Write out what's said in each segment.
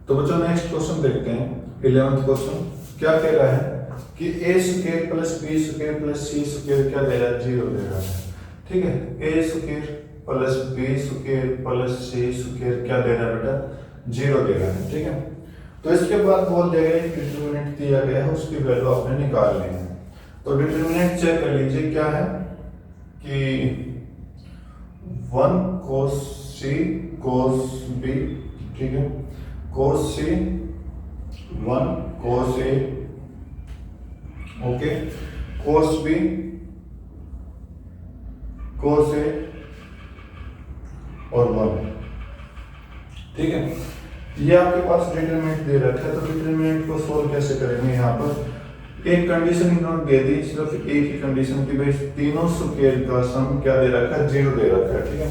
तो बच्चों next question देखते हैं 11th क्वेश्चन। क्या कह रहा है कि A square plus B square plus C square क्या दे रहा है, 0 दे रहा है। ठीक है, A square plus B square plus C square क्या दे रहा है बेटा, 0 दे रहा है। ठीक है, तो इसके बाद बोल देगा एक डिटरमिनेंट दिया गया है, उसकी वैल्यू आपने निकालनी है। तो डिटरमिनेंट चेक कर लीजिए क्या है कि 1 cos c cos b, ठीक है, cos c 1 cos a, okay, cos b cos a और 1। ठीक है, ये आपके पास डिटरमिनेंट दे रखा है। तो डिटरमिनेंट को सोल्व कैसे करेंगे, यहाँ पर एक कंडीशन इन्होंने दे दी, सिर्फ एक ही कंडीशन की भाई तीनों स्क्वायर का सम क्या दे रखा है, 0 दे रखा है। ठीक है,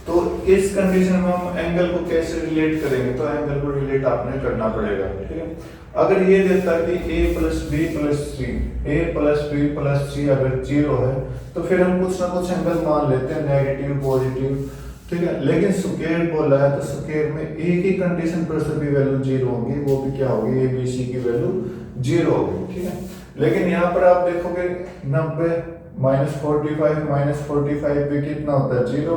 तो इस कंडीशन में हम एंगल को कैसे रिलेट करेंगे, तो एंगल को रिलेट आपने करना पड़ेगा। ठीक है, अगर ये देता है कि a plus B plus C, A plus B plus C अगर 0 है तो फिर हम कुछ ना कुछ एंगल मान लेते हैं, नेगेटिव पॉजिटिव। ठीक है, लेकिन स्क्वायर बोला है तो स्क्वायर में एक ही कंडीशन पर सभी वैल्यू 0 होंगी, वो भी क्या होगी, ए बी सी की वैल्यू 0 होगी। ठीक है, लेकिन यहाँ पर आप देखोगे 90 -45 भी कितना होता है, 0।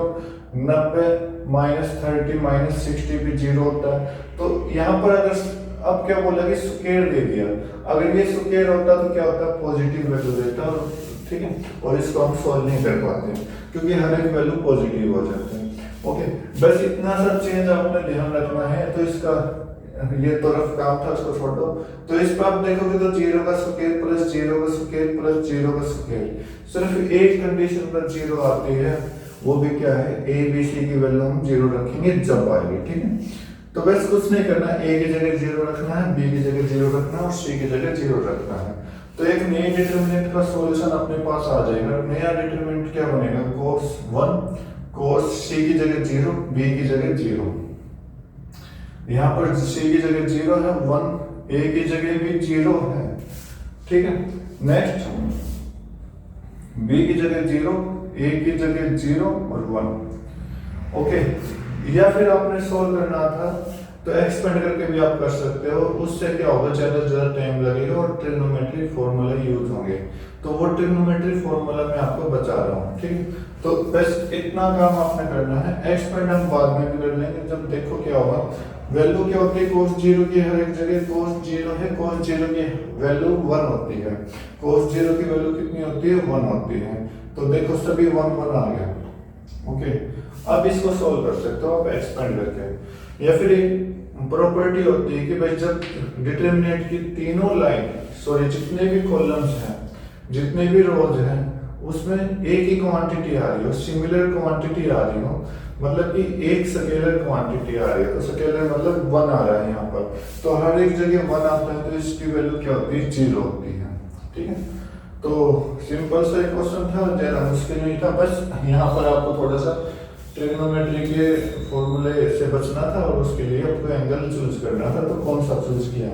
90 -30 -60 भी 0 होता है। तो यहाँ पर अगर अब क्या बोला कि स्क्वायर दे दिया, अगर ये स्क्वायर होता तो क्या होता, पॉजिटिव वैल्यू देता। और ठीक है, और इसको हम सॉल्व नहीं कर पाते क्योंकि हर एक वैल्यू पॉजिटिव हो जाते हैं। ओके, बस इतना सा चेंज आपने ध्यान रखना है। तो इसका ये तो रफ काम था, उसको छोड़ दो। तो इस पर आप देखोगे तो 0 का स्क्वायर प्लस 0 का स्क्वायर प्लस 0 का स्क्वायर, सिर्फ एक कंडीशन पर 0 आती है, वो भी क्या है, ए बी सी की वैल्यू हम 0 रखेंगे जब आएगी। ठीक है, तो बस कुछ नहीं करना, ए की जगह 0 रखना है, बी की जगह 0 रखना है और सी की जगह 0 रखना है। तो एक नए डिटरमिनेंट का सॉल्यूशन अपने पास आ जाएगा। नया डिटरमिनेंट क्या बनेगा, cos 1 cos c की जगह 0, b की जगह 0। यहाँ पर c की जगह 0 है, 1 a की जगह भी 0 है। ठीक है, नेक्स्ट b की जगह 0, a की जगह 0 और 1। ओके, या फिर आपने सोल्व करना था तो एक्सपेंड करके भी आप कर सकते हो। उससे क्या होगा, ज्यादा से ज्यादा टाइम लगेगा और ट्रिग्नोमेट्री फॉर्मूला यूज होंगे। तो वो ट्रिग्नोमेट्री फॉर्मूला मैं आपको बता रहा हूँ। ठीक, तो बस इतना काम आपने करना है। एक्सपेंड हम बाद में भी कर लेंगे। जब देखो क्या होगा, वैल्यू क्या होती है, cos 0 की हर एक जगह cos 0 है, cos 0 की वैल्यू 1 होती है। cos 0 की वैल्यू कितनी होती है, 1 होती है। तो देखो सभी 1 1 आ गया। ओके, अब इसको सोल्व कर सकते हो आप एक्सपेंड करके। या फिर एक प्रॉपर्टी होती है कि भाई जब डिटरमिनेंट की तीनों लाइन, सॉरी जितने भी कॉलम्स हैं, जितने भी रोज हैं, उसमें एक ही क्वांटिटी आ रही हो, सिमिलर क्वांटिटी आ रही हो, मतलब कि एक स्केलर क्वांटिटी आ रही है। तो स्केलर मतलब 1 आ रहा है यहाँ पर, तो हर एक जगह 1 आता है, तो इसकी वैल्यू क्या होती है, 0 होती है। ठीक है, तो सिंपल सा एक क्वेश्चन था, ज्यादा मुश्किल नहीं था। बस यहाँ पर आपको थोड़ा सा ट्रिग्नोमेट्री के फॉर्मूले से बचना था और उसके लिए आपको एंगल चूज करना था। तो कौन सा चूज किया,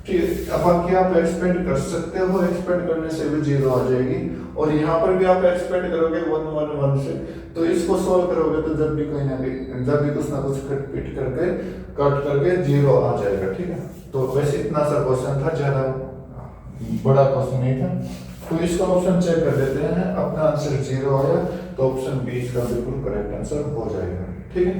ठीक है। अब बाकी आप एक्सपेंड कर सकते हो, एक्सपेंड करने से भी 0 आ जाएगी। और यहाँ पर भी आप एक्सपेंड करोगे 1 1 1 से, तो इसको सोल्व करोगे तो जब भी कोई ना कोई, जब भी कुछ ना कुछ फिट करके कट करके 0 आ जाएगा। ठीक है, तो वैसे इतना सा क्वेश्चन था, ज्यादा बड़ा क्वेश्चन नहीं था। तो इसका ऑप्शन चेक कर देते हैं, अपना आंसर 0 आया तो ऑप्शन 20 का बिल्कुल करेक्ट आंसर हो जाएगा। ठीक है।